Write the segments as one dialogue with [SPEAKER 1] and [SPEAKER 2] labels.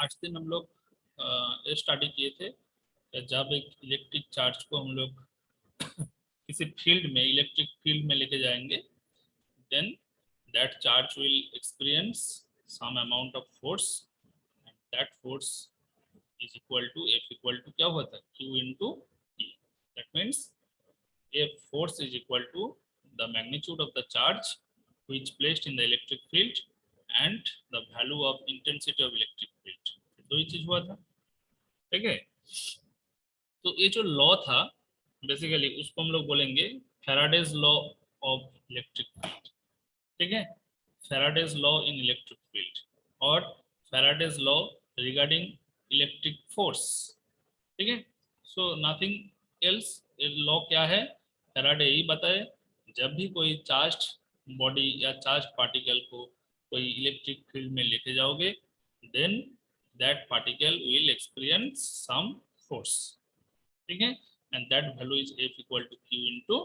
[SPEAKER 1] Last दिन हम लोग स्टडी किए थे कि जब एक इलेक्ट्रिक चार्ज को हम लोग किसी फील्ड में, इलेक्ट्रिक फील्ड में लेके जाएंगे, then that charge will experience some amount of force and that force is equal to F equal to क्या होता है Q into E. That means F force is equal to the magnitude of the charge which placed in the electric field and the value of intensity of electric field. तो ये चीज हुआ था, ठीक है। तो ये जो लॉ था बेसिकली उसको हम लोग बोलेंगे Faraday's law of electric field, ठीक है। Faraday's law in electric field और Faraday's law regarding electric force, ठीक है। सो नथिंग एल्स, लॉ क्या है, फैराडे यही बताए जब भी कोई चार्ज बॉडी या चार्ज पार्टिकल को कोई इलेक्ट्रिक फील्ड में लेके जाओगे, then that particle will experience some force, ठीक है, and that value is F equal to Q into,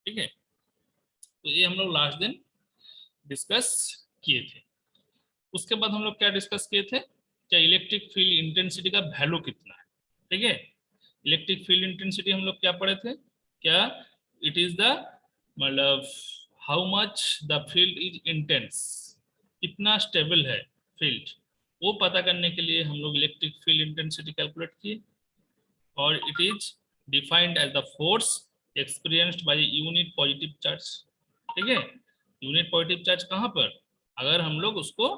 [SPEAKER 1] ठीक है। तो ये हम लोग लास्ट दिन डिस्कस किए थे। उसके बाद हम लोग क्या डिस्कस किए थे, क्या इलेक्ट्रिक फील्ड इंटेंसिटी का वैल्यू कितना है, ठीक है। इलेक्ट्रिक फील्ड इंटेंसिटी हम लोग क्या पढ़े थे, क्या इट इज द मतलब how much the field is intense, कितना स्टेबल है फील्ड, वो पता करने के लिए हम लोग इलेक्ट्रिक फील्ड इंटेंसिटी कैलकुलेट किए और it is defined as the force experienced by unit positive charge, ठीक है। यूनिट पॉजिटिव चार्ज कहाँ पर, अगर हम लोग उसको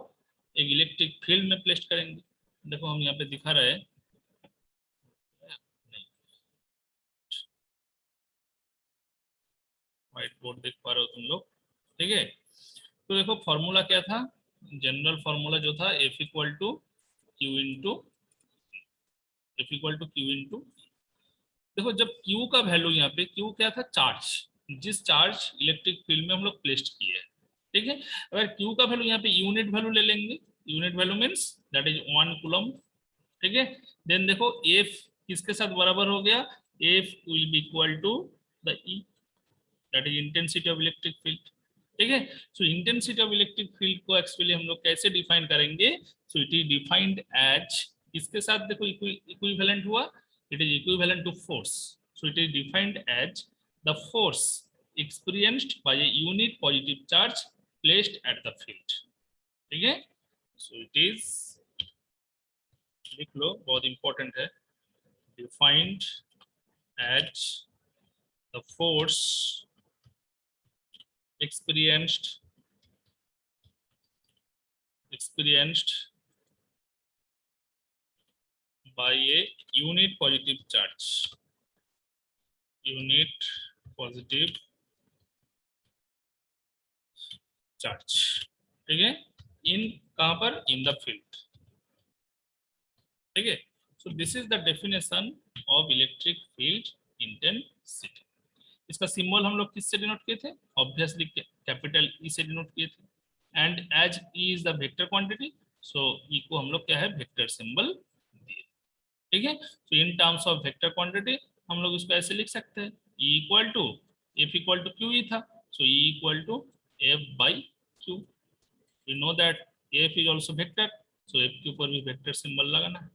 [SPEAKER 1] एक इलेक्ट्रिक फील्ड में प्लेस करेंगे, देखो हम यहाँ पे दिखा रहे हैं, व्हाइट बोर्ड देख पा रहे हो तुम लोग, ठीक है। तो देखो फॉर्मूला क्या था, जनरल फॉर्मूला जो था F equal to Q into, F equal to Q into, देखो जब Q का वैल्यू यहाँ पे, Q क्या था, चार्ज, जिस चार्ज इलेक्ट्रिक फील्ड में हम लोग प्लेस्ड किए हैं, ठीक है। अगर Q का वैल्यू यहाँ पे यूनिट वैल्यू ले लेंगे, unit value means that is 1 coulomb, ठीक है। देन देखो F किसके साथ बराबर हो गया, F will be equal to the E, that is intensity of electric field, ठीक है। So intensity of electric field को एक्चुअली हम लोग कैसे डिफाइन करेंगे, so it is defined as, इसके साथ देखो इक्विवेलेंट हुआ, it is equivalent to force, so it is defined as the force experienced by a unit positive charge placed at the field, ठीक है। सो इट इज, लिख लो बहुत important है, defined as the force experienced by a unit positive charge, unit positive charge, ठीक है, इन कहां पर, in the field, ठीक है। So this is the definition of electric field intensity. इसका सिंबल हम लोग किससे डिनोट किए थे, ऑब्वियसली कैपिटल ई से डिनोट किए थे, and as E is the vector quantity, so E को हम लोग क्या है, वेक्टर सिंबल दिए, ठीक है। So in terms of vector quantity हम लोग इसको ऐसे लिख सकते हैं, E equal to F equal to Q E था, so E equal to F by Q, we know that F is also vector, so F के ऊपर भी वेक्टर सिंबल लगाना है,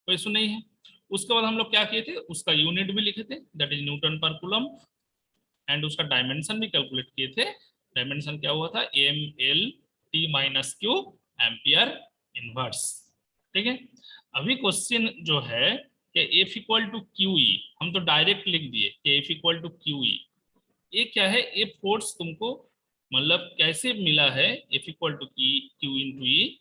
[SPEAKER 1] कोई इशू नहीं है। उसके बाद हम लोग क्या किए थे, उसका यूनिट भी लिखे थे, that is newton per coulomb, and उसका डायमेंशन भी कैलकुलेट किए थे, डायमेंशन क्या हुआ था, M L T minus Q ampere inverse, ठीक है। अभी क्वेश्चन जो है कि F equal to Q E, हम तो डायरेक्ट लिख दिए कि F equal to Q E, ये क्या है, ये फोर्स तुमको मतलब कैसे मिला है, F equal to Q into E,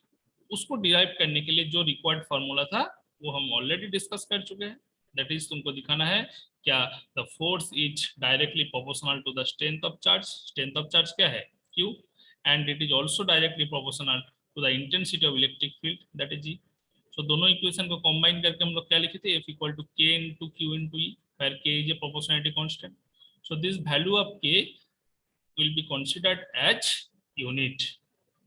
[SPEAKER 1] उसको डिराइव करने के लिए जो रिक्वायर्ड फॉर्मूला था वो हम ऑलरेडी डिस्कस कर चुके हैं, दैट इज तुमको दिखाना है क्या, the force is directly proportional to the strength of charge, strength of charge क्या है Q, and it is also directly proportional to the intensity of electric field, that is G। So दोनों equation को combine करके हम लोग क्या लिखे थे, F equal to K into Q into E, where K is a proportionality constant, so this value of K will be considered as unit,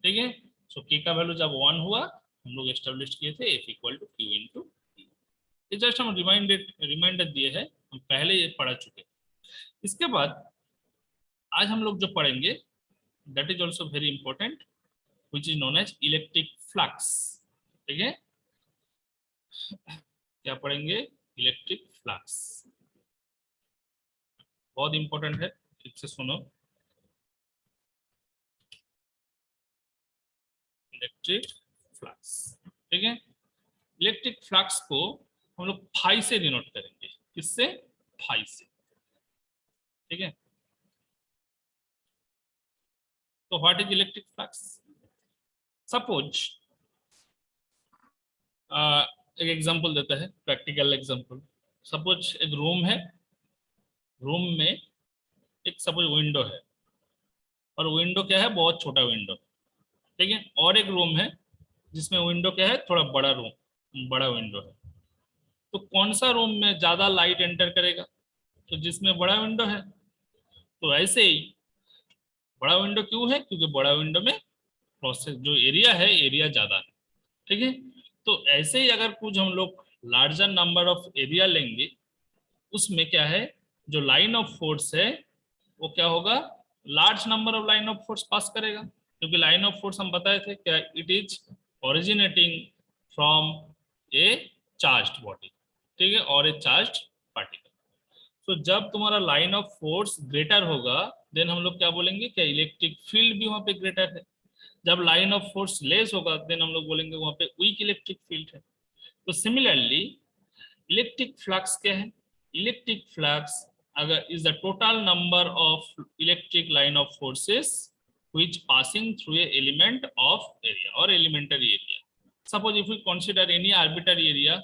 [SPEAKER 1] ठीक है। सो K का वैल्यू जब 1 हुआ हम लोग एस्टेब्लिश किए थे F equal to Q into, ये जस्ट हम रिमाइंडर दिए हैं, हम पहले ये पढ़ा चुके। इसके बाद आज हम लोग जो पढ़ेंगे that is also very important, which is known as electric flux. ठीक है, क्या पढ़ेंगे? इलेक्ट्रिक फ्लक्स, बहुत इंपॉर्टेंट है, ठीक से सुनो। इलेक्ट्रिक फ्लक्स, ठीक है। इलेक्ट्रिक फ्लक्स को हम लोग फाई से डिनोट करेंगे। किससे? फाई से, ठीक है। तो what is electric flux? Suppose एक एग्जांपल देता है, प्रैक्टिकल एग्जांपल। सपोज एक रूम है, रूम में एक सपोज विंडो है, और विंडो क्या है? बहुत छोटा विंडो, ठीक है। और एक रूम है जिसमें विंडो क्या है? थोड़ा बड़ा रूम, बड़ा विंडो है। तो कौन सा रूम में ज्यादा लाइट एंटर करेगा? तो जिसमें बड़ा विंडो है। तो ऐसे ही बड़ा विंडो क्यों है? क्योंकि बड़ा विंडो में प्रोसेस जो एरिया है, एरिया ज्यादा है, ठीक है। तो ऐसे ही अगर कुछ हम लोग लार्जर नंबर ऑफ एरिया लेंगे, उसमें क्या है? जो लाइन ऑफ फोर्स है वो क्या होगा? Large number of line of force pass करेगा, क्योंकि लाइन ऑफ फोर्स हम बताए थे क्या? It is originating from a charged body, ठीक है, और ए चार्ज्ड पार्टिकल। तो जब तुम्हारा लाइन ऑफ फोर्स ग्रेटर होगा, देन हम लोग क्या बोलेंगे? क्या इलेक्ट्रिक फील्ड भी वहां पे ग्रेटर है। जब लाइन ऑफ फोर्स लेस होगा, देन हम लोग बोलेंगे वहां पे वीक इलेक्ट्रिक फील्ड है। तो सिमिलरली इलेक्ट्रिक फ्लक्स क्या है? इलेक्ट्रिक फ्लक्स अगर is the total number of electric line of forces which passing through a element of area or elementary area. Suppose if we consider any arbitrary area,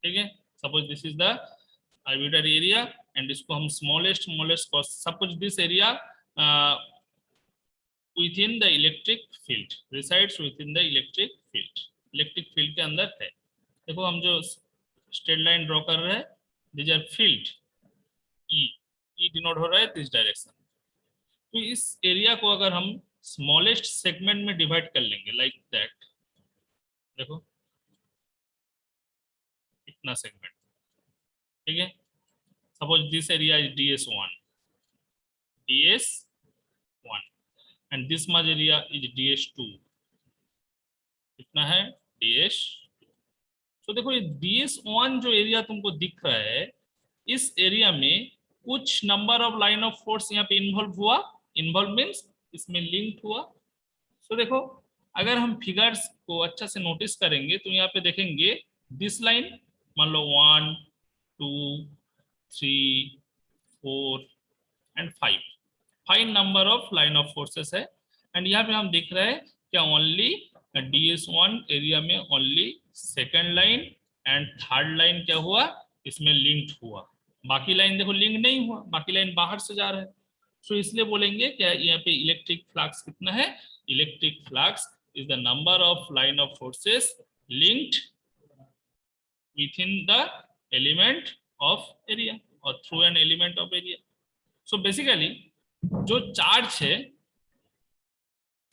[SPEAKER 1] ठीक है, suppose this is the arbitrary area and इसको हम smallest suppose this area within the electric field resides within the electric field, electric field के अंदर है। देखो हम जो स्ट्रेट लाइन ड्रॉ कर रहे हैं, this are field, E denote हो रहा है दिस डायरेक्शन। तो इस एरिया को अगर हम स्मॉलेस्ट सेगमेंट में डिवाइड कर लेंगे लाइक दैट, देखो इतना सेगमेंट, ठीक है। Suppose this area is ds1, and this much area is ds2, कितना है? ds। तो देखो ये ds1 जो एरिया तुमको दिख रहा है, इस एरिया में कुछ number of line of force यहाँ पे इन्वॉल्व हुआ। इन्वॉल्व मीन्स इसमें लिंक हुआ। तो देखो अगर हम फिगर्स को अच्छा से नोटिस करेंगे तो यहाँ पे देखेंगे दिस लाइन, मान लो 1 2 3 4 and 5 number of line of forces है। एंड यहाँ पे हम देख रहे हैं क्या? ओनली ds1 एरिया में only second line and third line क्या हुआ? इसमें लिंक्ड हुआ। बाकी लाइन देखो लिंक नहीं हुआ, बाकी लाइन बाहर से जा रहा है। सो इसलिए बोलेंगे क्या यहाँ पे इलेक्ट्रिक फ्लक्स कितना है? Electric flux is the number of line of forces linked with in the element of area और through an element of area. So basically जो चार्ज है,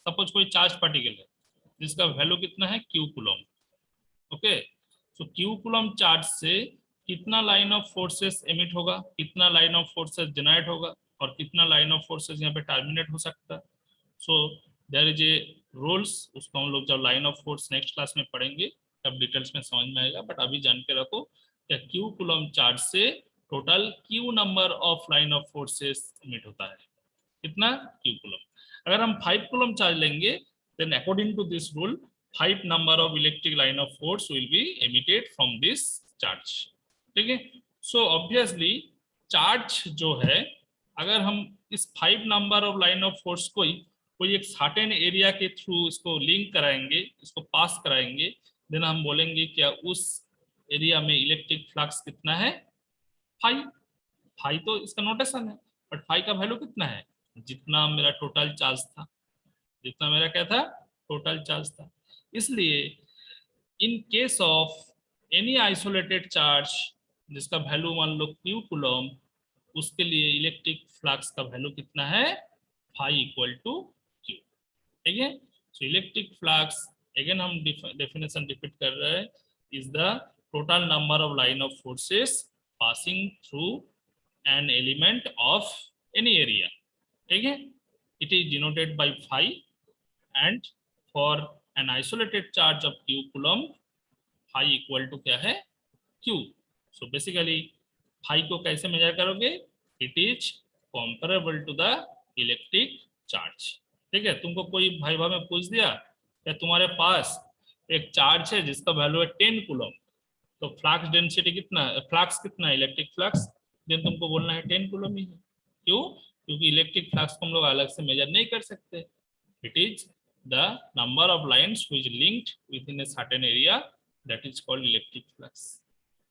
[SPEAKER 1] सपोज कोई चार्ज पार्टिकल है जिसका वैल्यू कितना है? Q coulomb, okay. So Q coulomb charge से कितना लाइन ऑफ फोर्सेस एमिट होगा, कितना लाइन ऑफ फोर्सेस जनरेट होगा, और कितना लाइन ऑफ फोर्सेस यहाँ पे टर्मिनेट हो सकता है। So there is a rules, उसको हम लोग जब line of force next class में पढ़ेंगे तब डिटेल्स में समझ में आएगा, बट अभी जान के रखो क्या क्यू कूलम चार्ज से total Q number of line of forces emit होता है। कितना? Q coulomb. अगर हम 5 कूलम चार्ज लेंगे, then according to this rule 5 number of electric line of force will be emitted from this charge, ठीक है। So obviously charge जो है, अगर हम इस 5 number of line of force को कोई एक सर्टेन एरिया के थ्रू इसको लिंक कराएंगे, इसको पास कराएंगे, देन हम बोलेंगे क्या उस एरिया में इलेक्ट्रिक फ्लक्स कितना है? 5। 5 तो इसका नोटेशन है, बट 5 का वैल्यू कितना है? जितना मेरा टोटल चार्ज था, जितना मेरा क्या था? टोटल चार्ज था। इसलिए इन case of any isolated charge जिसका वैल्यू मान लो क्यू कूलम, उसके लिए इलेक्ट्रिक फ्लक्स का वैल्यू कितना है? फाई इक्वल टू क्यू, ठीक है। सो इलेक्ट्रिक फ्लक्स अगेन हम डेफिनेशन रिपीट कर रहे हैं, is the total number of line of forces passing through an element of any area, ठीक है। It is denoted by phi and for an isolated charge of q coulomb phi equal to क्या है q। So basically phi को कैसे measure करोगे, it is comparable to the electric charge. ठीक है, तुमको कोई भाई में पूछ दिया क्या तुम्हारे पास एक चार्ज है जिसका वैल्यू है 10 कूलम्ब, तो फ्लक्स डेंसिटी कितना, फ्लक्स कितना है, इलेक्ट्रिक फ्लक्स, देन तुमको बोलना है 10 कूलम्ब ही है। क्यों, क्योंकि इलेक्ट्रिक फ्लक्स को हम लोग अलग से मेजर नहीं कर सकते, it is the number of lines which linked with in a certain area, that is called electric flux.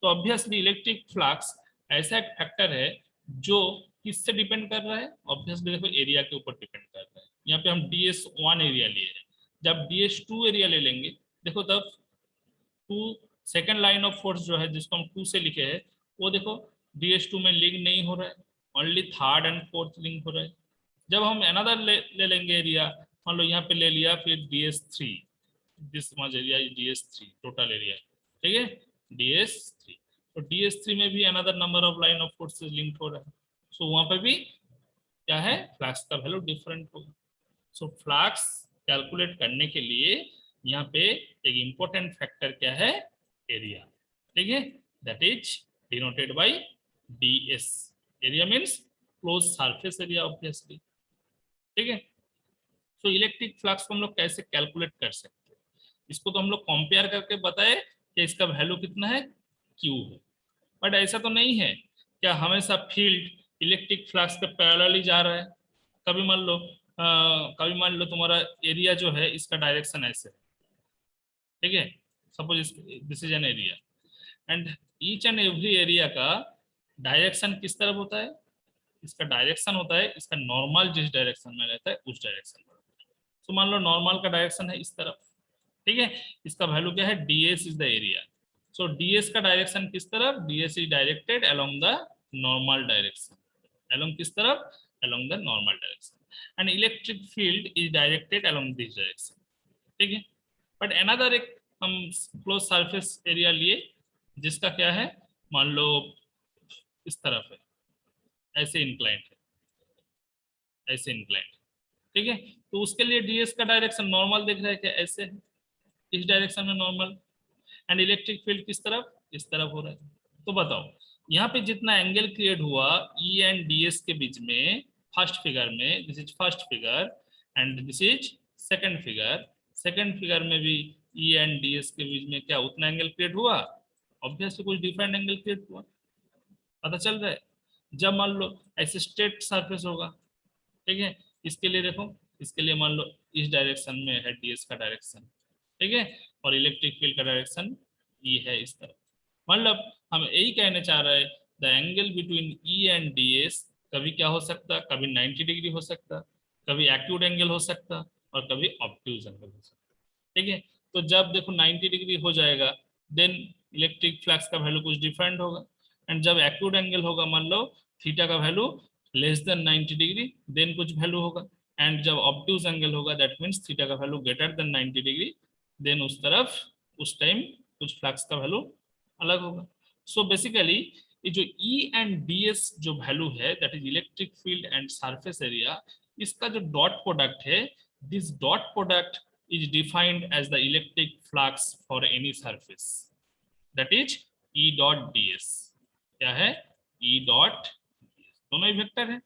[SPEAKER 1] तो ऑब्वियसली इलेक्ट्रिक फ्लक्स ऐसा एक फैक्टर है जो किससे डिपेंड कर रहा है, ऑब्वियसली देखो एरिया के ऊपर डिपेंड कर रहा है। यहाँ पे हम DS1 एरिया लिए हैं, जब DS2 एरिया ले लेंगे, देखो तब 2 सेकेंड लाइन ऑफ फोर्स जो है जिसको हम 2 से लिखे हैं, वो देखो DS2 में लिंक नहीं हो रहा है, only third and fourth link हो रहा है। जब हम अनदर ले लेंगे एरिया, मान लो यहाँ पे ले लिया फिर DS3, this much area is DS3 total area, ठीक है DS3, तो DS3 में भी another number of line of forces link हो रहा है, सो वहां पे भी क्या है, फ्लक्स का वैल्यू डिफरेंट होगा। सो फ्लक्स कैलकुलेट करने के लिए यहाँ पे एक इंपॉर्टेंट फैक्टर क्या है, एरिया, ठीक है, that is denoted bye DS। Area means close surface area obviously, ठीक है। सो इलेक्ट्रिक फ्लक्स को हम लोग कैसे कैलकुलेट कर सकते हैं, इसको तो हम लोग कंपेयर करके बताए कि इसका वैल्यू कितना है, Q है, बट ऐसा तो नहीं है क्या हमेशा फील्ड इलेक्ट्रिक फ्लक्स के पैरेलल ही जा रहा है। कभी मान लो तुम्हारा एरिया जो है इसका डायरेक्शन ऐसे है, ठीक है, suppose this is an area and each and every area का डायरेक्शन किस तरफ होता है, इसका डायरेक्शन होता है, इसका नॉर्मल जिस डायरेक्शन में रहता है उस डायरेक्शन में। तो मान लो नॉर्मल का डायरेक्शन है इस तरफ, ठीक है, इसका वैल्यू क्या है, DS is the area. So DS का डायरेक्शन किस तरफ, DS is directed along the normal direction, along किस तरफ, along the normal direction, and electric field is directed along this direction, ठीक है। बट अनदर एक हम क्लोज सरफेस एरिया लिए जिसका क्या है, मान लो इस तरफ है, ऐसे इंक्लाइंड है, ऐसे इंक्लाइंड, ठीक है, तो उसके लिए DS का डायरेक्शन नॉर्मल दिख रहा है क्या, ऐसे है, इस डायरेक्शन में नॉर्मल, एंड इलेक्ट्रिक फील्ड किस तरफ, इस तरफ हो रहा है। तो बताओ यहाँ पे जितना एंगल क्रिएट हुआ E एंड DS के बीच में, फर्स्ट फिगर में, this is first figure and this is second figure, second figure में भी E एंड DS के बीच में क्या उतना एंगल क्रिएट हुआ, ऑब्वियसली कुछ डिफरेंट एंगल क्रिएट हुआ, पता चल रहा है। जब मान लो ऐसे स्ट्रेट सरफेस होगा, ठीक है, इसके लिए देखो, इसके लिए मान लो इस डायरेक्शन में है DS का डायरेक्शन, ठीक है, और इलेक्ट्रिक फील्ड का डायरेक्शन E है इस तरफ, मतलब हम यही कहने चाह रहे हैं the angle between E and DS कभी क्या हो सकता, कभी 90 डिग्री हो सकता, कभी एक्यूट एंगल हो सकता और कभी ऑब्ट्यूज एंगल हो सकता, ठीक है। तो जब देखो 90 डिग्री हो जाएगा देन इलेक्ट्रिक फ्लक्स का वैल्यू कुछ डिफरेंट होगा, एंड जब एक्यूट एंगल होगा मान लो थीटा का value less than 90 degree then कुछ वैल्यू होगा, एंड जब ऑब्ट्यूज एंगल होगा दैट मींस थीटा का value greater than 90 degree then उस तरफ उस टाइम कुछ फ्लक्स का वैल्यू अलग होगा। सो बेसिकली ये जो E एंड DS जो वैल्यू है that is electric field and surface area, इसका जो डॉट प्रोडक्ट है, this dot product is defined as the electric flux for any surface, that is E dot ds। क्या है, E dot ds, दोनों ही vector है,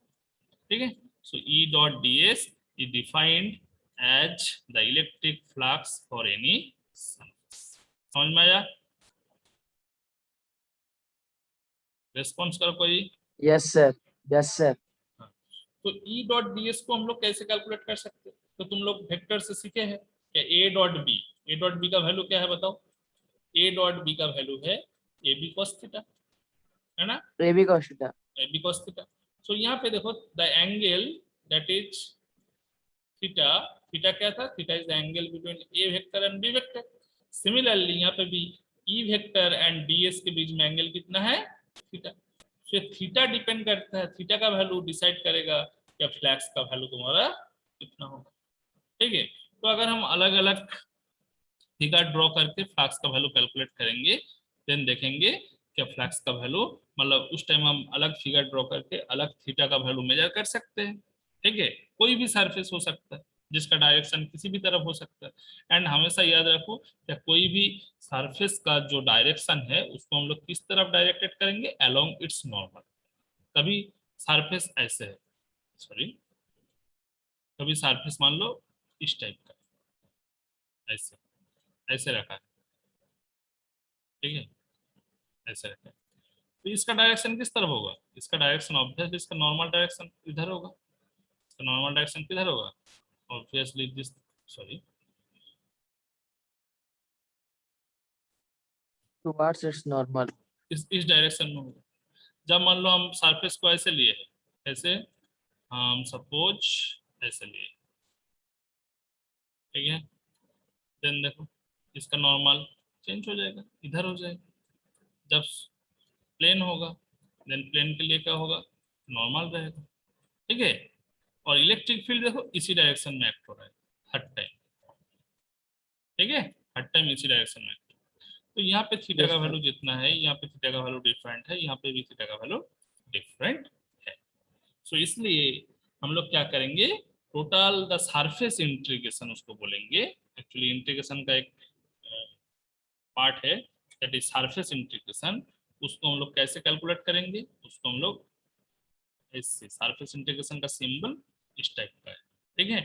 [SPEAKER 1] ठीक है। सो E dot ds is defined as the electric flux for any surface। समझ में आया, response करो कोई।
[SPEAKER 2] Yes sir, yes sir.
[SPEAKER 1] तो E डॉट ds को हम लोग कैसे कैलकुलेट कर सकते हैं, तो तुम लोग वेक्टर से सीखे हैं क्या, A dot b, A dot b का वैल्यू क्या है बताओ, A डॉट b का वैल्यू है AB cos थीटा, है ना,
[SPEAKER 2] AB cos theta,
[SPEAKER 1] AB cos theta. So यहाँ पे देखो the angle that is theta, theta क्या था, theta is the angle between A vector and B vector. Similarly यहाँ पे भी E वेक्टर एंड DS के बीच में एंगल कितना है, थीटा। सो थीटा डिपेंड करता है, थीटा का वैल्यू डिसाइड करेगा क्या फ्लक्स का वैल्यू तुम्हारा कितना होगा, ठीक है। तो अगर हम अलग अलग थीटा ड्रॉ करके फ्लक्स का वैल्यू कैलकुलेट करेंगे देन देखेंगे क्या फ्लक्स का वैल्यू, मतलब उस टाइम हम अलग फिगर ड्रॉ करके अलग थीटा का वैल्यू मेजर कर सकते हैं, ठीक है, कोई भी सरफेस हो सकता है, जिसका डायरेक्शन किसी भी तरफ हो सकता है। एंड हमेशा याद रखो कि कोई भी सरफेस का जो डायरेक्शन है उसको हम लोग किस तरफ डायरेक्टेड करेंगे, अलोंग इट्स नॉर्मल। कभी सरफेस ऐसे है, सॉरी, कभी सरफेस मान लो इस टाइप का, ऐसे ऐसे रखा है, ठीक है, ऐसे रखा है, तो इसका डायरेक्शन किस तरफ होगा, इसका डायरेक्शन ऑब्वियसली इसका नॉर्मल डायरेक्शन इधर होगा, इसका नॉर्मल डायरेक्शन किधर होगा, obviously this, sorry,
[SPEAKER 2] towards its normal.
[SPEAKER 1] इस डायरेक्शन में होगा। जब मान लो हम सरफेस को ऐसे लिए है, ऐसे हम सपोज ऐसे लिए, ठीक है, देन देखो इसका नॉर्मल चेंज हो जाएगा, इधर हो जाएगा। जब प्लेन होगा देन प्लेन के लिए क्या होगा, नॉर्मल रहेगा, ठीक है। और इलेक्ट्रिक फील्ड देखो इसी डायरेक्शन में एक्ट हो रहा है हर टाइम, ठीक है, हर टाइम इसी डायरेक्शन में। तो यहाँ पे थीटा
[SPEAKER 2] Yes
[SPEAKER 1] का
[SPEAKER 2] sir.
[SPEAKER 1] वैल्यू जितना है, यहाँ पे थीटा का वैल्यू डिफरेंट है, यहाँ पे भी थीटा का वैल्यू डिफरेंट है। सो इसलिए हम लोग क्या करेंगे, टोटल द सरफेस इंटीग्रेशन उसको बोलेंगे। एक्चुअली इंटीग्रेशन का एक पार्ट है दैट इज सरफेस इंटीग्रेशन। उसको हम लोग कैसे कैलकुलेट करेंगे, उसको हम लोग ऐसे, सरफेस इंटीग्रेशन का सिंबल इस टाइप का है, ठीक है।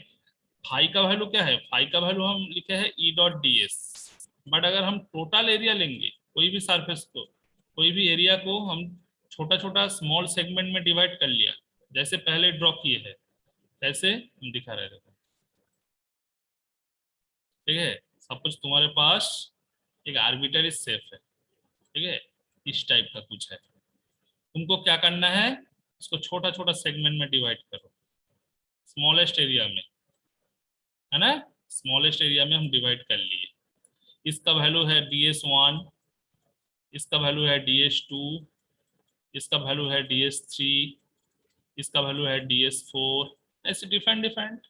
[SPEAKER 1] फाई का वैल्यू क्या है, फाई का वैल्यू हम लिखे है ई डॉट डी एस। बट अगर हम टोटल एरिया लेंगे, कोई भी सरफेस को, कोई भी एरिया को हम छोटा छोटा स्मॉल सेगमेंट में डिवाइड कर लिया, जैसे पहले ड्रॉ किए हैं ऐसे हम दिखा रहे थे, ठीक है। सपोज तुम्हारे पास एक आर्बिटरी शेप है, ठीक है, इस टाइप का कुछ है, तुमको क्या करना है, इसको छोटा छोटा सेगमेंट में डिवाइड करो, स्मॉलेस्ट एरिया में, है ना, स्मॉलेस्ट एरिया में हम डिवाइड कर लिए। इसका वैल्यू है ds1, इसका वैल्यू है ds2, इसका वैल्यू है ds3, इसका वैल्यू है ds4, ऐसे डिफरेंट डिफरेंट,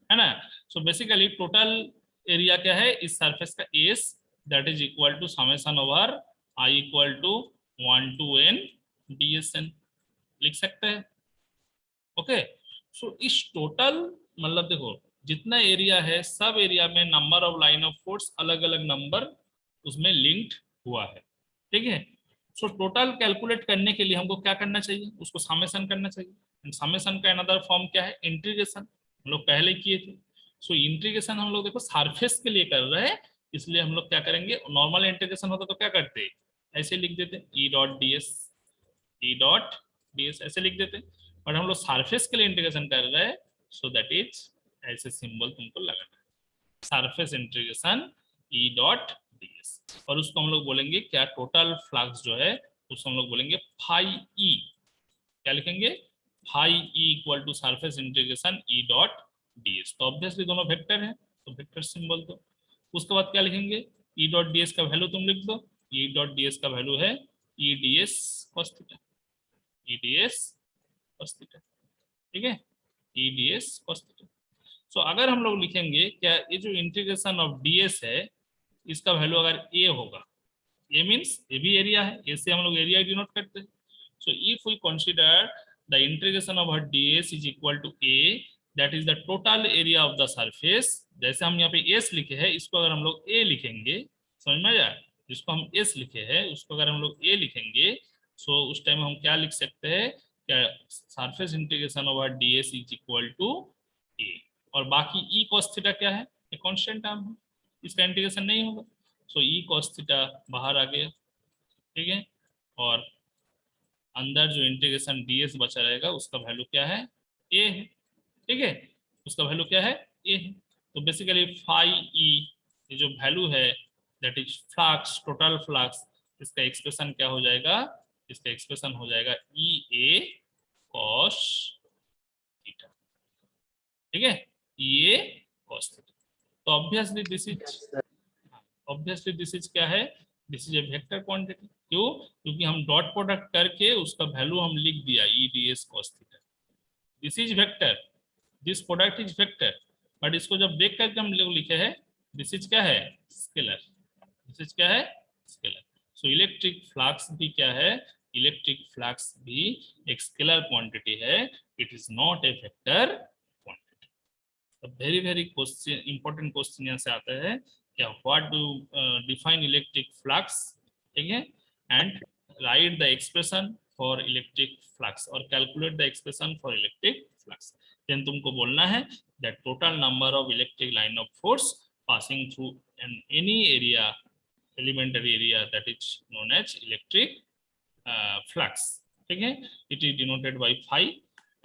[SPEAKER 1] है ना। सो बेसिकली टोटल एरिया क्या है इस सरफेस का, S, that is equal to summation over i equal to 1 to n dsn, लिख सकते हैं, ओके। सो इस टोटल, मतलब देखो जितना एरिया है सब एरिया में number of line of force अलग अलग नंबर उसमें लिंक्ड हुआ है, ठीक है। सो टोटल कैलकुलेट करने के लिए हमको क्या करना चाहिए, उसको समेशन करना चाहिए। समेशन का अनदर फॉर्म क्या है, इंटीग्रेशन, हम लोग पहले किए थे। सो इंटीग्रेशन हम लोग देखो सरफेस के लिए कर रहे हैं, इसलिए हम लोग क्या करेंगे, नॉर्मल इंटीग्रेशन होता तो क्या करते, ऐसे लिख देते ई डॉट डी एस, ई डॉट डी एस ऐसे लिख देते, बट हम लोग सरफेस के लिए इंटीग्रेशन कर रहे हैं, सो दैट इज ऐसे सिंबल तुमको लगाना है, surface integration E dot D S. और उसको हम लोग बोलेंगे क्या, टोटल फ्लक्स जो है उसको हम लोग बोलेंगे फाई ई, क्या लिखेंगे, phi E equal to surface integration E dot D S. तो ऑब्वियसली दोनों वेक्टर हैं तो वेक्टर सिंबल दो। उसके बाद क्या लिखेंगे, ई डॉट डी एस का वैल्यू तुम लिख दो, ई डॉट डी एस का वैल्यू है E D S cos theta, E D S cos theta, ठीक है, E D S cos theta. So अगर हम लोग लिखेंगे क्या, ये जो इंटीग्रेशन ऑफ ds है इसका वैल्यू अगर a होगा, a मींस ये भी एरिया है, a से हम लोग एरिया डिनोट करते हैं। So if we consider the integration of ds is equal to a, that is the total area of the surface. जैसे हम यहाँ पे s लिखे हैं, इसको अगर हम लोग a लिखेंगे, समझ में आया, जिसको हम s लिखे हैं उसको अगर हम लोग a लिखेंगे, सो उस टाइम हम क्या लिख सकते हैं, क्या, surface integration over ds is equal to a। और बाकी ई cos थीटा क्या है, ये कांस्टेंट टर्म है, इसका इंटीग्रेशन नहीं होगा, सो ई cos थीटा बाहर आ गया, ठीक है। और अंदर जो इंटीग्रेशन ds बचा रहेगा उसका वैल्यू क्या है, a है, ठीक है, उसका वैल्यू क्या है, a है। तो बेसिकली फाई ई, ये जो वैल्यू है that is flux, total flux, इसका एक्सप्रेशन क्या हो जाएगा, इसका एक्सप्रेशन हो जाएगा ई ए cos थीटा, ठीक है, ई ए cos थीटा। तो obviously this is,
[SPEAKER 2] Yes sir.
[SPEAKER 1] Obviously this is क्या है, this is a vector quantity. क्यों, क्योंकि हम डॉट प्रोडक्ट करके उसका वैल्यू हम लिख दिया ई D S cos theta, this is vector, this product is vector. But इसको जब देख करके हम लोग लिखे हैं, दिस इज क्या है, स्केलर, दिस इज क्या है, स्केलर। सो इलेक्ट्रिक फ्लक्स भी क्या है, इलेक्ट्रिक फ्लक्स भी एक स्केलर क्वांटिटी है, it is not a vector quantity. Very question, important question यहाँ से आता है क्या, what do define electric flux, ठीक है, and write the expression for electric flux और calculate the expression for electric flux. Then तुमको बोलना है that total number of electric line of force passing through an any area, elementary area, that is known as electric flux, ठीक है, it is denoted by phi,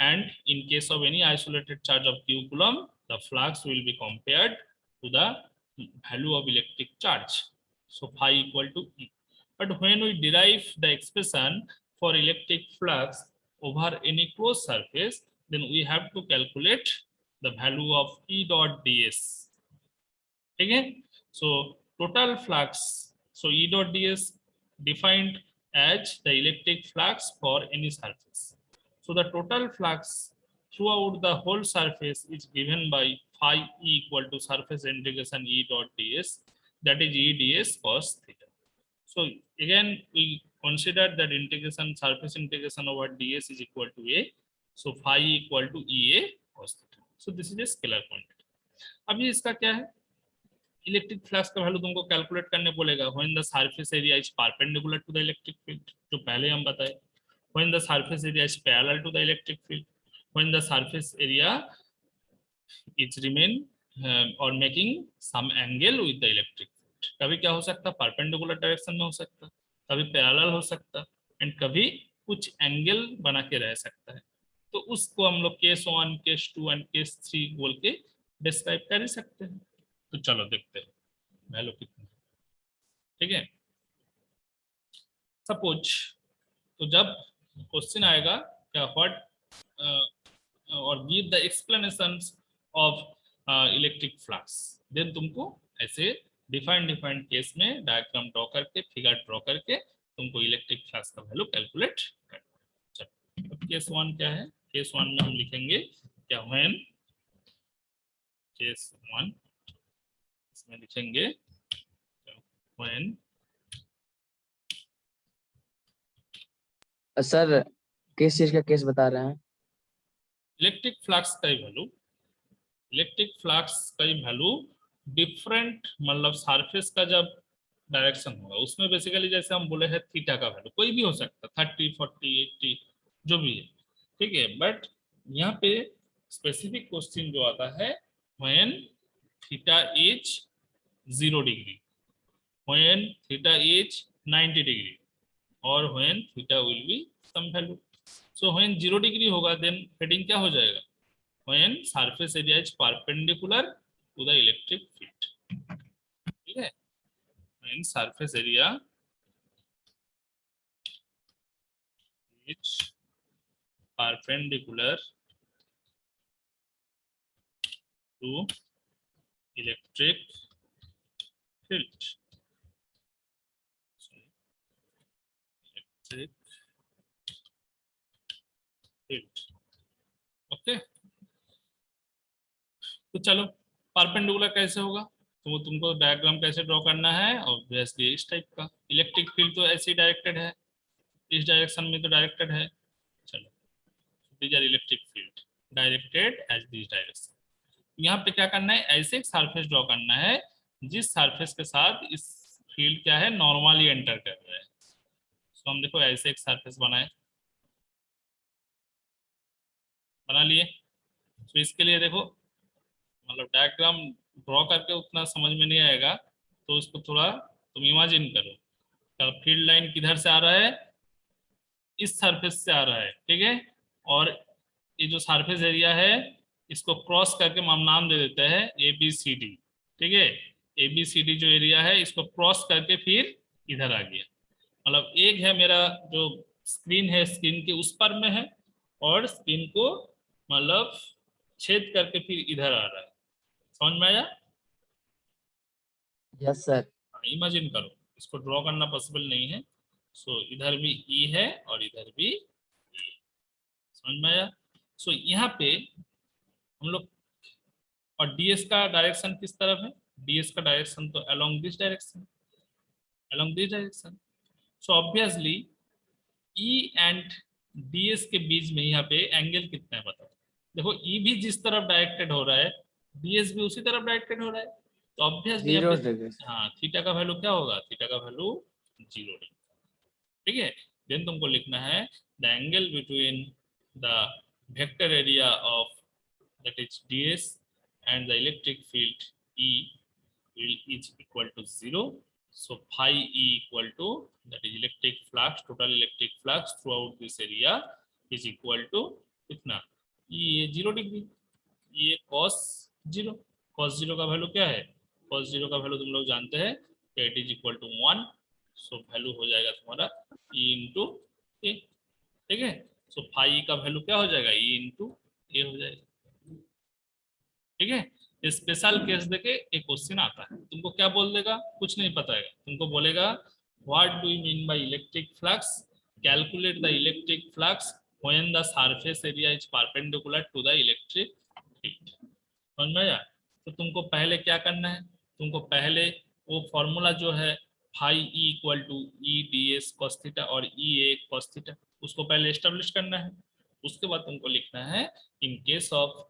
[SPEAKER 1] and in case of any isolated charge of q coulomb the flux will be compared to the value of electric charge, so phi equal to E. But when we derive the expression for electric flux over any closed surface, then we have to calculate the value of E dot ds, ठीक है, so total flux, so E dot ds defined as the electric flux for any surface. So the total flux throughout the whole surface is given by phi E equal to surface integration E dot ds, that is E ds cos theta. So again we consider that integration, surface integration over ds is equal to A, so phi equal to EA cos theta. So this is a scalar quantity. अभी इसका क्या है, electric flux का value तुमको calculate करने बोलेगा when the surface area is perpendicular to the electric field, जो पहले हम बताए, when the surface area is parallel to the electric field, when the surface area is remain और making some angle with the electric field. कभी क्या हो सकता है, परपेंडिकुलर डायरेक्शन में हो सकता, कभी पैरेलल हो सकता, एंड कभी कुछ एंगल बना के रह सकता है, तो उसको हम लोग केस 1, केस 2 एंड केस 3 बोल के डिस्क्राइब कर ही सकते हैं। तो चलो देखते हैं वैल्यू कितनी, ठीक है। सपोज, तो जब क्वेश्चन आएगा क्या, व्हाट और give the explanations of electric flux, then तुमको ऐसे डिफाइंड केस में डायग्राम ड्रॉ करके, फिगर ड्रॉ करके तुमको इलेक्ट्रिक फ्लक्स का वैल्यू कैलकुलेट करना। चलो अब केस 1 क्या है, केस 1 में हम लिखेंगे क्या, व्हेन, केस 1 इसमें लिखेंगे व्हेन,
[SPEAKER 2] सर किस चीज का केस बता रहे हैं?
[SPEAKER 1] इलेक्ट्रिक फ्लक्स का ही वैल्यू, इलेक्ट्रिक फ्लक्स का ही वैल्यू डिफरेंट, मतलब सरफेस का जब डायरेक्शन होगा उसमें बेसिकली जैसे हम बोले हैं थीटा का वैल्यू कोई भी हो सकता है, 30, 40, 80 जो भी है, ठीक है। बट यहाँ पे स्पेसिफिक क्वेश्चन जो आता है when theta is 0 degree, when theta is 90 degree, और when theta will be some value. So when 0 degree होगा देन हेडिंग क्या हो जाएगा, when surface area is perpendicular to the electric field, ठीक है, when surface area is perpendicular to electric field, electric field, okay. तो चलो perpendicular कैसे होगा, तो वो तुमको डायग्राम कैसे ड्रॉ करना है, ऑब्वियसली इस टाइप का, इलेक्ट्रिक फील्ड तो ऐसे ही डायरेक्टेड है, इस डायरेक्शन में तो डायरेक्टेड है, चलो these are electric field directed as this direction. यहाँ पे क्या करना है, ऐसे एक सरफेस ड्रॉ करना है जिस सरफेस के साथ इस फील्ड क्या है, नॉर्मली एंटर कर रहा है। तो हम देखो ऐसे एक सरफेस बनाए, बना लिए, तो इसके लिए देखो मतलब डायग्राम ड्रॉ करके उतना समझ में नहीं आएगा, तो उसको थोड़ा तुम इमेजिन करो, फील्ड लाइन किधर से आ रहा है, इस सरफेस से आ रहा है, ठीक है, और ये जो सरफेस एरिया है इसको क्रॉस करके हम नाम दे देते हैं ABCD, ठीक है, ABCD जो एरिया है इसको क्रॉस करके फिर इधर आ गया, मतलब एक है मेरा जो स्क्रीन है, स्क्रीन के उस पर में है, और स्क्रीन को मतलब छेद करके फिर इधर आ रहा है, समझ में आया?
[SPEAKER 2] Yes sir.
[SPEAKER 1] इमेजिन करो, इसको ड्रॉ करना पॉसिबल नहीं है, सो इधर भी E है और इधर भी E, समझ में आया? सो यहाँ पे हम लोग, और DS का डायरेक्शन किस तरफ है, DS का डायरेक्शन तो along this direction, along this direction, so obviously E and DS के बीच में यहाँ पे एंगल कितना है बताओ, देखो E भी जिस तरफ डायरेक्टेड हो रहा है ds भी उसी तरफ डायरेक्टेड हो रहा है, तो ऑब्वियसली यहाँ
[SPEAKER 2] 0
[SPEAKER 1] पे
[SPEAKER 2] डिग्री।
[SPEAKER 1] हाँ थीटा का वैल्यू क्या होगा, थीटा का वैल्यू 0 डिग्री। ठीक है, देन तुमको लिखना है the angle between the vector area of that is ds and the electric field E is equal to 0. So phi E equal to, that is electric flux, total electric flux throughout this area is equal to कितना, ये 0 degree, ये cos 0, cos 0 का value क्या है, cos 0 का value तुम लोग जानते हैं, it is equal to 1। So value हो जाएगा तुम्हारा E इंटू ए। ठीक है, सो फाई का वैल्यू क्या हो जाएगा, E इंटू ए हो जाएगा। ठीक है, स्पेशल केस देके एक क्वेश्चन आता है, तुमको क्या बोल देगा, कुछ नहीं पता है, तुमको बोलेगा what do you mean by electric flux, calculate the electric flux when the surface area is perpendicular to the electric field. समझ में आया? तो तुमको पहले क्या करना है, तुमको पहले वो फॉर्मूला जो है phi E equal to E D S cos theta और ई ए कॉस थीटा, उसको पहले एस्टेब्लिश करना है। उसके बाद तुमको लिखना है इन case of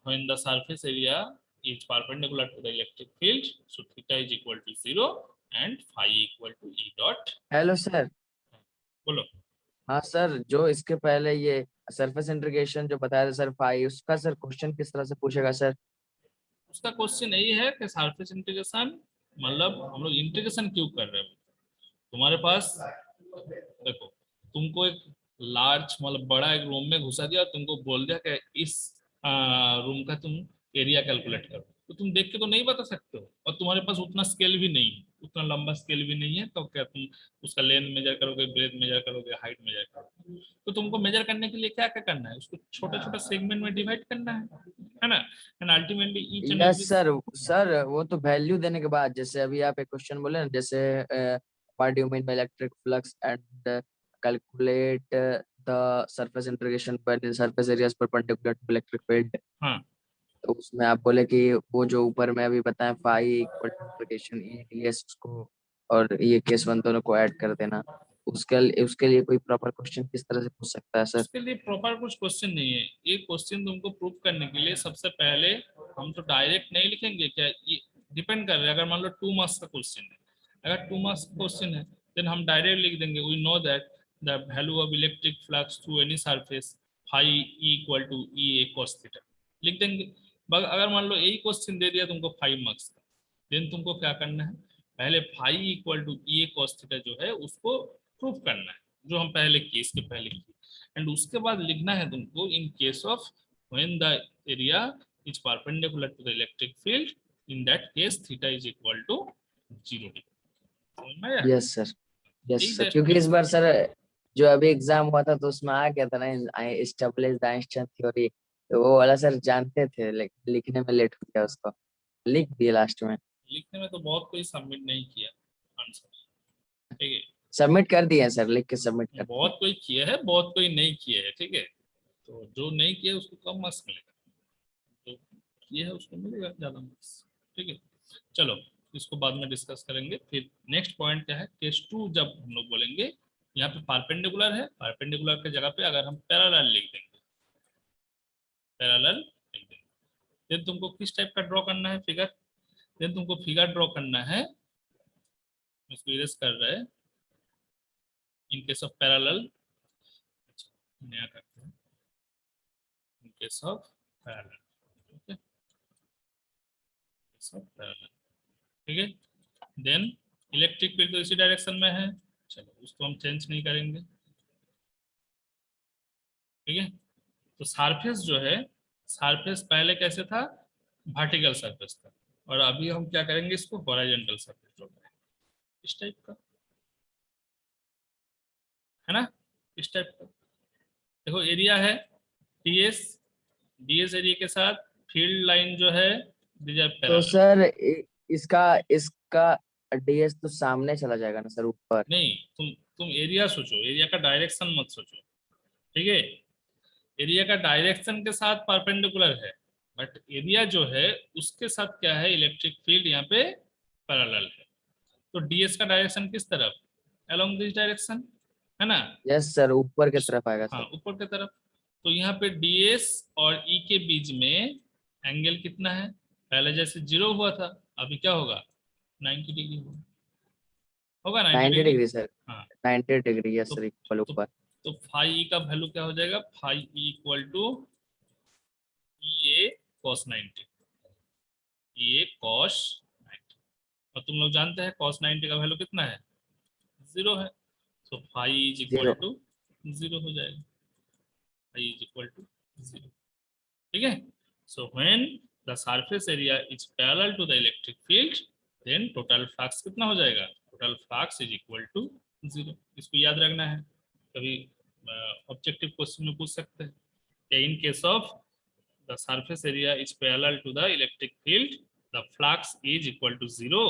[SPEAKER 1] when the surface area is perpendicular to the electric field, so theta is equal to 0 and phi equal to E dot।
[SPEAKER 2] Hello sir.
[SPEAKER 1] बोलो।
[SPEAKER 2] हाँ सर, जो इसके पहले ये सरफेस इंटीग्रेशन जो बताया था सर फाई, उसका सर क्वेश्चन किस तरह से पूछेगा सर?
[SPEAKER 1] उसका क्वेश्चन यही है कि सरफेस इंटीग्रेशन मतलब हम लोग इंटीग्रेशन क्यों कर रहे हैं। तुम्हारे पास देखो, तुमको एक लार्ज मतलब बड़ा एक रूम में घुसा दिया, तुमको बोल दिया कि इस रूम का तुम एरिया कैलकुलेट करो, तो तुम देख के तो नहीं बता सकते हो, और तुम्हारे पास उतना स्केल भी नहीं है, उतना लंबा स्केल भी नहीं है, तो क्या तुम उसका लेंथ मेजर करोगे, ब्रेथ मेजर करोगे, हाइट मेजर करोगे। तो तुमको मेजर करने के लिए क्या क्या करना है, उसको छोटा छोटा सेगमेंट में डिवाइड करना है ना, and ultimately each and
[SPEAKER 2] yes
[SPEAKER 1] every.
[SPEAKER 2] Sir. Sir वो तो वैल्यू देने के बाद, जैसे अभी आप एक क्वेश्चन बोले ना, जैसे what do you mean by electric flux and calculate the surface integration when the surface area is perpendicular to electric field.
[SPEAKER 1] हाँ
[SPEAKER 2] तो उसमें आप बोले कि वो जो ऊपर में अभी बताएं phi equal to integration E D S को और ये केस वन दोनों को ऐड कर देना। उसके लिए कोई प्रॉपर क्वेश्चन किस तरह से पूछ सकता है सर?
[SPEAKER 1] उसके लिए प्रॉपर कुछ क्वेश्चन नहीं है, ये क्वेश्चन तुमको प्रूव करने के लिए सबसे पहले हम तो डायरेक्ट नहीं लिखेंगे क्या, ये डिपेंड कर रहा है। अगर मान लो 2 मार्क्स का क्वेश्चन है, अगर 2 मार्क्स का क्वेश्चन है, देन हम डायरेक्ट लिख देंगे we know that the value of electric flux through any surface phi E equal to E A cos theta लिख देंगे। अगर मान लो यही क्वेश्चन दे दिया तुमको 5 मार्क्स का, देन तुमको क्या करना है, पहले phi equal to E A cos theta जो है उसको प्रूव करना है, जो हम पहले किए, इसके पहले किए। एंड उसके बाद लिखना है तुमको in case of when the area is perpendicular to the electric field, in that case theta is equal to 0 degree. समझ में आया?
[SPEAKER 2] Yes sir. यस
[SPEAKER 1] यही
[SPEAKER 2] सर,
[SPEAKER 1] जस्ट
[SPEAKER 2] क्योंकि इस बार सर जो अभी एग्जाम हुआ था तो उसमें आ गया था ना एस्टेब्लिश द आइंस्टाइन थ्योरी, तो वो वाला सर जानते थे, लेकिन लिखने में लेट हो गया, उसको लिख दिए लास्ट में।
[SPEAKER 1] लिखने में तो बहुत कोई सबमिट नहीं किया आंसर। ठीक है,
[SPEAKER 2] सबमिट कर दिए हैं सर, लिख के सबमिट कर दिए।
[SPEAKER 1] बहुत कोई किया है, बहुत कोई नहीं किया है। ठीक है, तो जो नहीं किया उसको कम मार्क्स मिलेगा, जो किया है उसको मिलेगा ज्यादा मार्क्स। ठीक है, चलो इसको बाद में डिस्कस करेंगे। फिर नेक्स्ट पॉइंट क्या है, केस 2 जब हम लोग बोलेंगे, यहाँ पे परपेंडिकुलर है, परपेंडिकुलर के जगह पे अगर हम पैरेलल लिख देंगे, पैरेलल लिख देंगे, देन तुमको किस टाइप का ड्रॉ करना है फिगर, देन तुमको फिगर ड्रॉ करना है, इसको इरेज कर रहे हैं, इन केस ऑफ पैरेलल, नया करते हैं, इन case of parallel, okay, case of parallel. ठीक है, देन इलेक्ट्रिक फील्ड तो इसी डायरेक्शन में है, चलो उसको हम चेंज नहीं करेंगे। ठीक है, तो सरफेस जो है, सरफेस पहले कैसे था, वर्टिकल सरफेस था, और अभी हम क्या करेंगे, इसको हॉरिजॉन्टल सरफेस ड्रॉ करेंगे, इस टाइप का, है ना, इस टाइप का। देखो एरिया है डीएस, डीएस एरिया के साथ फील्ड लाइन जो है दीज आर
[SPEAKER 2] तो
[SPEAKER 1] पैरेलल।
[SPEAKER 2] सर इसका इसका डीएस तो सामने चला जाएगा ना सर, ऊपर?
[SPEAKER 1] नहीं, तुम एरिया सोचो, एरिया का डायरेक्शन मत सोचो। ठीक है, एरिया का डायरेक्शन के साथ परपेंडिकुलर है, बट एरिया जो है उसके साथ क्या है, इलेक्ट्रिक फील्ड यहाँ पे पैरेलल है। तो डीएस का डायरेक्शन किस तरफ, अलोंग दिस डायरेक्शन, है ना,
[SPEAKER 2] यस सर, ऊपर की तरफ आएगा
[SPEAKER 1] हाँ
[SPEAKER 2] सर।
[SPEAKER 1] ऊपर की तरफ। तो यहाँ पे डीएस और ई के बीच में एंगल कितना है, पहले जैसे 0 हुआ था अभी क्या होगा 90 डिग्री होगा 90
[SPEAKER 2] 90
[SPEAKER 1] डिग्री।
[SPEAKER 2] डिग्री सर,
[SPEAKER 1] हाँ
[SPEAKER 2] 90 डिग्री, यस
[SPEAKER 1] तो
[SPEAKER 2] सर, इक्वल
[SPEAKER 1] तो
[SPEAKER 2] ऊपर।
[SPEAKER 1] तो फाई ई का वैल्यू क्या हो जाएगा, phi E equal to E A cos 90, E A cos 90। और तुम लोग जानते हैं कॉस 90 का वैल्यू कितना है, 0 है। तो फाई इज इक्वल
[SPEAKER 2] 0।
[SPEAKER 1] टू 0 हो जाएगा, फाई इज इक्वल टू 0। ठीक है। So when the surface area is parallel to the electric field, then total flux कितना हो जाएगा, total flux is equal to 0। इसको याद रखना है, कभी ऑब्जेक्टिव क्वेश्चन में पूछ सकते हैं कि in case of the surface area is parallel to the electric field, the flux is equal to 0,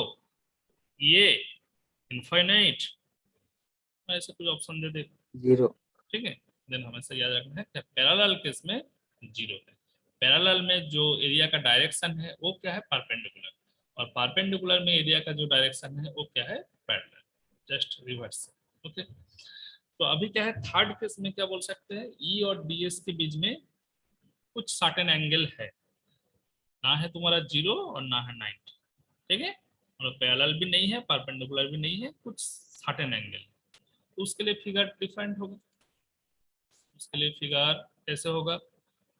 [SPEAKER 1] ये इनफाइनाइट, ऐसे कुछ ऑप्शन दे दे।
[SPEAKER 2] 0।
[SPEAKER 1] ठीक है, देन हमेशा याद रखना है कि पैरेलल केस में 0 है। पैरेलल में जो एरिया का डायरेक्शन है वो क्या है, परपेंडिकुलर, और परपेंडिकुलर में एरिया का जो डायरेक्शन है वो क्या है, पैरेलल, जस्ट रिवर्स। ओके, तो अभी क्या है थर्ड केस में क्या बोल सकते हैं, ई और डी एस के बीच में कुछ सर्टेन एंगल है, ना है तुम्हारा 0 और ना है 90। ठीक है, मतलब पैरेलल भी नहीं है परपेंडिकुलर भी नहीं है, कुछ सर्टेन एंगल, तो उसके लिए फिगर डिफरेंट होगा। उसके लिए फिगर कैसे होगा,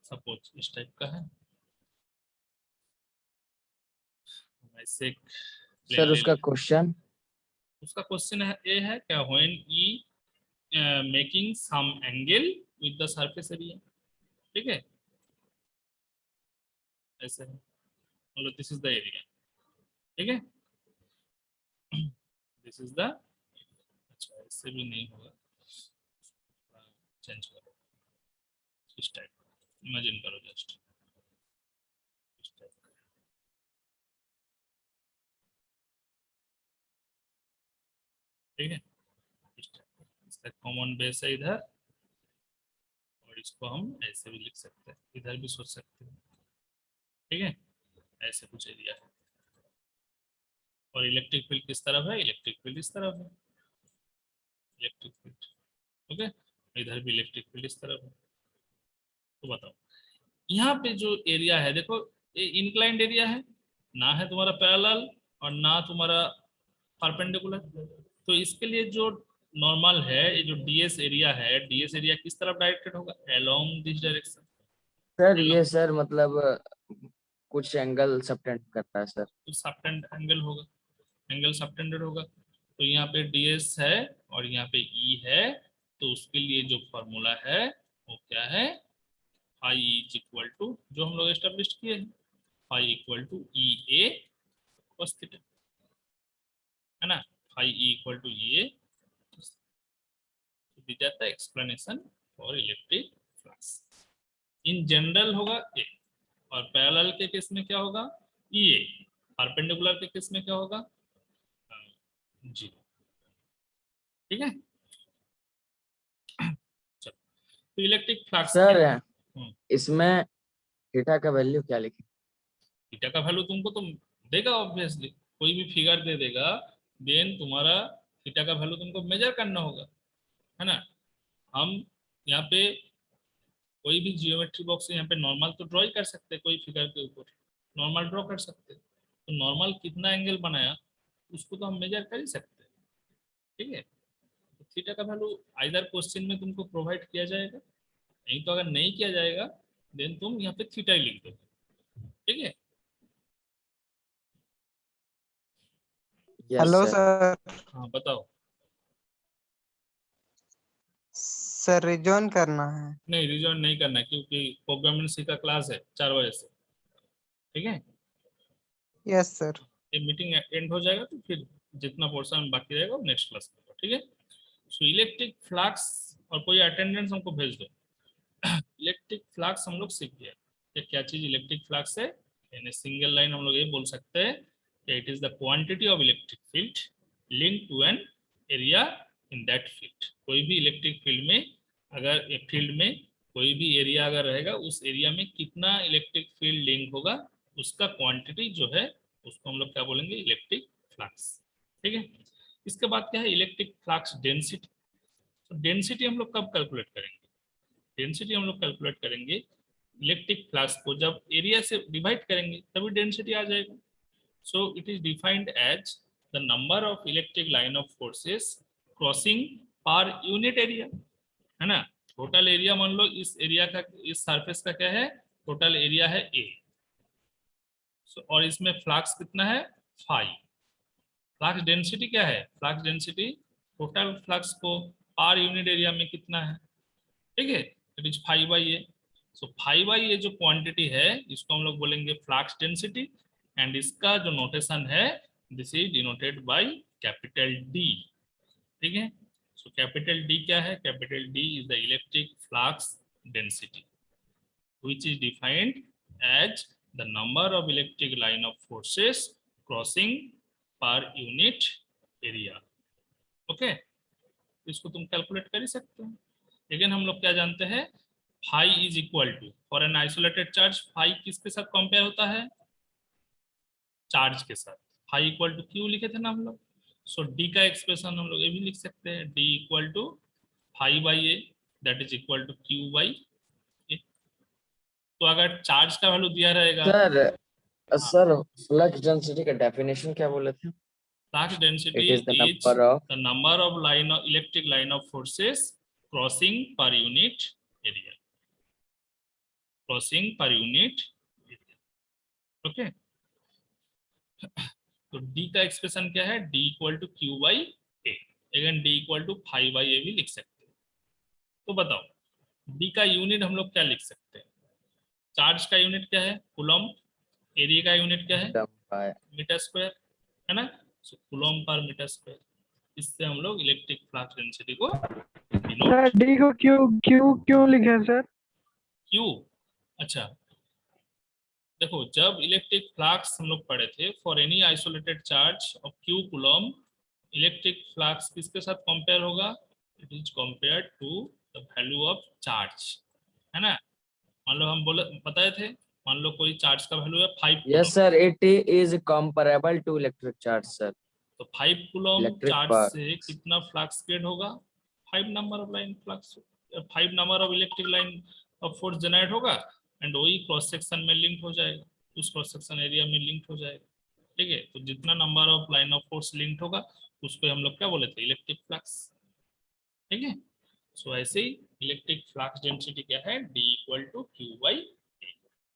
[SPEAKER 1] सपोज इस टाइप का है, ऐसे एक प्लेन
[SPEAKER 2] सर
[SPEAKER 1] ले
[SPEAKER 2] उसका
[SPEAKER 1] लिया।
[SPEAKER 2] क्वेश्चन।
[SPEAKER 1] उसका क्वेश्चन है ये है क्या, when E making some angle with the surface area. ठीक है, ऐसे है, मतलब दिस इज द एरिया। ठीक है, दिस इज द, अच्छा इससे भी नहीं होगा, चेंज करो, इस टाइप इमेजिन करो जस्ट इस टाइप का। ठीक है, इस टाइप का, इसका कॉमन बेस है इधर, और इसको हम ऐसे भी लिख सकते हैं, इधर भी सोच सकते हैं। ठीक है, ऐसे कुछ एरिया है, और इलेक्ट्रिक फील्ड किस तरफ है, इलेक्ट्रिक फील्ड इस तरफ है, इलेक्ट्रिक फील्ड। ओके, इधर भी इलेक्ट्रिक फील्ड इस तरफ है। तो बताओ यहाँ पे जो एरिया है देखो, ये इंक्लाइंड एरिया है, ना है तुम्हारा पैरेलल और ना तुम्हारा परपेंडिकुलर, तो इसके लिए जो नॉर्मल है, ये जो डीएस एरिया है, डीएस एरिया किस तरफ डायरेक्टेड होगा, अलोंग दिस डायरेक्शन।
[SPEAKER 2] सर ये सर मतलब कुछ एंगल सबटेंड करता है सर।
[SPEAKER 1] तो सबटेंड एंगल होगा, एंगल सबटेंडेड होगा, तो यहाँ पे डीएस है और यहाँ पे ई है, तो उसके लिए जो फॉर्मूला है वो क्या है, फाई इज इक्वल टू जो हम लोग एस्टेब्लिश किए हैं, phi equal to E A cos theta, है ना, phi E equal to E A, दी जाता है explanation for electric flux. In general होगा ए, और पैरेलल के केस में क्या होगा, ई ए, परपेंडिकुलर के केस में क्या होगा, जी। ठीक है, चलो, तो इलेक्ट्रिक फ्लक्स
[SPEAKER 2] सर
[SPEAKER 1] क्या,
[SPEAKER 2] इसमें थीटा का वैल्यू क्या लिखें?
[SPEAKER 1] थीटा का वैल्यू तुमको तो देगा ऑब्वियसली, कोई भी फिगर दे देगा, देन तुम्हारा थीटा का वैल्यू तुमको मेजर करना होगा, है ना। हम यहाँ पे कोई भी जियोमेट्री बॉक्स यहाँ पे नॉर्मल तो ड्रॉ ही कर सकते हैं, कोई फिगर के ऊपर नॉर्मल ड्रॉ कर सकते हैं, तो नॉर्मल कितना एंगल बनाया उसको तो हम मेजर कर ही सकते हैं। ठीक है, तो थीटा का वैल्यू आइदर क्वेश्चन में तुमको प्रोवाइड किया जाएगा, नहीं तो अगर नहीं किया जाएगा देन तुम यहाँ पे थीटा ही लिख दो। ठीक है,
[SPEAKER 2] यस
[SPEAKER 3] हेलो
[SPEAKER 2] सर।
[SPEAKER 3] सर।
[SPEAKER 1] हाँ बताओ।
[SPEAKER 3] सर रिजॉइन करना है।
[SPEAKER 1] नहीं रिजॉइन नहीं करना है, क्योंकि प्रोग्रामिंग सी का क्लास है 4 बजे से। ठीक है,
[SPEAKER 3] यस सर।
[SPEAKER 1] ये मीटिंग एंड हो जाएगा तो फिर जितना पोर्शन बाकी रहेगा वो नेक्स्ट क्लास में। ठीक है, सो इलेक्ट्रिक फ्लक्स, और कोई अटेंडेंस हमको भेज दो। इलेक्ट्रिक फ्लक्स हम लोग सीख गए, ये क्या चीज इलेक्ट्रिक फ्लक्स है, यानी सिंगल लाइन हम लोग ये बोल सकते हैं कि it is the quantity of electric field link to an area in that field. कोई भी इलेक्ट्रिक फील्ड में, अगर एक फील्ड में कोई भी एरिया अगर रहेगा, उस एरिया में कितना इलेक्ट्रिक फील्ड लिंक होगा, उसका क्वांटिटी जो है उसको हम लोग क्या बोलेंगे, इलेक्ट्रिक फ्लक्स। ठीक है, इसके बाद क्या है, इलेक्ट्रिक फ्लक्स डेंसिटी। तो डेंसिटी हम लोग कब कैलकुलेट करेंगे, डेंसिटी हम लोग कैलकुलेट करेंगे इलेक्ट्रिक फ्लक्स को जब एरिया से डिवाइड करेंगे तभी डेंसिटी आ जाएगा. So it is defined as the number of electric line of forces crossing per unit area, है ना. टोटल एरिया मान लो इस एरिया का, इस सरफेस का क्या है, टोटल एरिया है ए. और इसमें फ्लक्स कितना है, 5. फ्लक्स डेंसिटी क्या है, फ्लक्स डेंसिटी टोटल फ्लक्स को पर यूनिट एरिया में कितना है, ठीक है, it is 5/A. So 5/A जो क्वांटिटी है इसको हम लोग बोलेंगे फ्लक्स डेंसिटी, एंड इसका जो नोटेशन है this is denoted by capital D. ठीक है. सो कैपिटल डी क्या है, capital D is the electric flux density which is defined as the number of electric line of forces crossing per unit area. Okay, इसको तुम calculate कर ही सकते हो. लेकिन हम लोग क्या जानते हैं, phi is equal to, for an isolated charge phi किसके साथ कंपेयर होता है, चार्ज के साथ. फाई इक्वल टू क्यू लिखे थे ना हम लोग. सो डी का एक्सप्रेशन हम लोग ये भी लिख सकते हैं, D equal to 5/A that is equal to Q/A. तो अगर चार्ज का वैल्यू दिया रहेगा,
[SPEAKER 2] सर फ्लक्स डेंसिटी का डेफिनेशन क्या बोले थे?
[SPEAKER 1] flux density
[SPEAKER 2] It is the
[SPEAKER 1] is
[SPEAKER 2] number of
[SPEAKER 1] the number of line of electric line of forces crossing per unit area, crossing per unit area. Okay. तो D का expression क्या है, D equal to Q/A. Again D equal to 5/A भी लिख सकते हैं. तो बताओ D का यूनिट हम लोग क्या लिख सकते हैं, चार्ज का यूनिट क्या है, कूलम, एरिया का यूनिट क्या है, मीटर स्क्वायर, है ना. सो कूलम पर मीटर स्क्वायर, इससे हम लोग इलेक्ट्रिक फ्लक्स डेंसिटी को
[SPEAKER 4] सर डी को क्यू क्यू क्यों लिखे सर?
[SPEAKER 1] क्यू. अच्छा देखो, जब इलेक्ट्रिक फ्लक्स हम लोग पढ़े थे, for any isolated charge of Q coulomb electric flux किसके साथ कंपेयर होगा, it is compared to the value of charge, है ना. मान लो हम बताए थे, मान लो कोई चार्ज का वैल्यू है 5 coulomb.
[SPEAKER 2] Yes sir, it is comparable to electric charge sir.
[SPEAKER 1] तो 5 कूलम
[SPEAKER 2] Electric
[SPEAKER 1] चार्ज
[SPEAKER 2] flux.
[SPEAKER 1] से कितना फ्लक्स क्रिएट होगा, 5 number of line flux, 5 number of electric line of force generate होगा, एंड वही क्रॉस सेक्शन में link हो जाएगा, उस क्रॉस सेक्शन एरिया में लिंक हो जाएगा. ठीक है. तो जितना number of line of force link होगा उसको हम लोग क्या बोले थे, इलेक्ट्रिक फ्लक्स. ठीक है. सो ऐसे ही इलेक्ट्रिक फ्लक्स डेंसिटी क्या है, D इक्वल टू Q/A.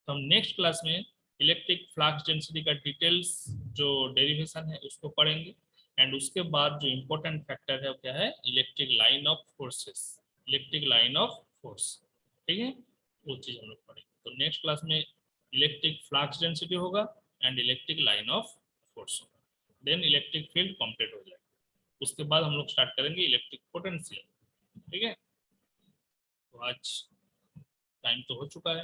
[SPEAKER 1] तो हम नेक्स्ट क्लास में इलेक्ट्रिक फ्लक्स डेंसिटी का डिटेल्स जो डेरिवेशन है उसको पढ़ेंगे, एंड उसके बाद जो इम्पोर्टेंट फैक्टर है वो क्या है, electric line of forces, electric line of force. ठीक है, वो चीज हम लोग पढ़ेंगे. तो नेक्स्ट क्लास में इलेक्ट्रिक फ्लक्स डेंसिटी होगा and electric line of force होगा, देन इलेक्ट्रिक फील्ड कंप्लीट हो जाएगा. उसके बाद हम लोग स्टार्ट करेंगे इलेक्ट्रिक पोटेंशियल. ठीक है. तो आज टाइम तो हो चुका है,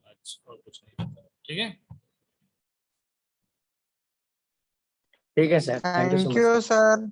[SPEAKER 1] आज और कुछ नहीं होता है. ठीक है.
[SPEAKER 2] ठीक है sir, thank you so
[SPEAKER 3] thank
[SPEAKER 2] much.
[SPEAKER 3] You sir.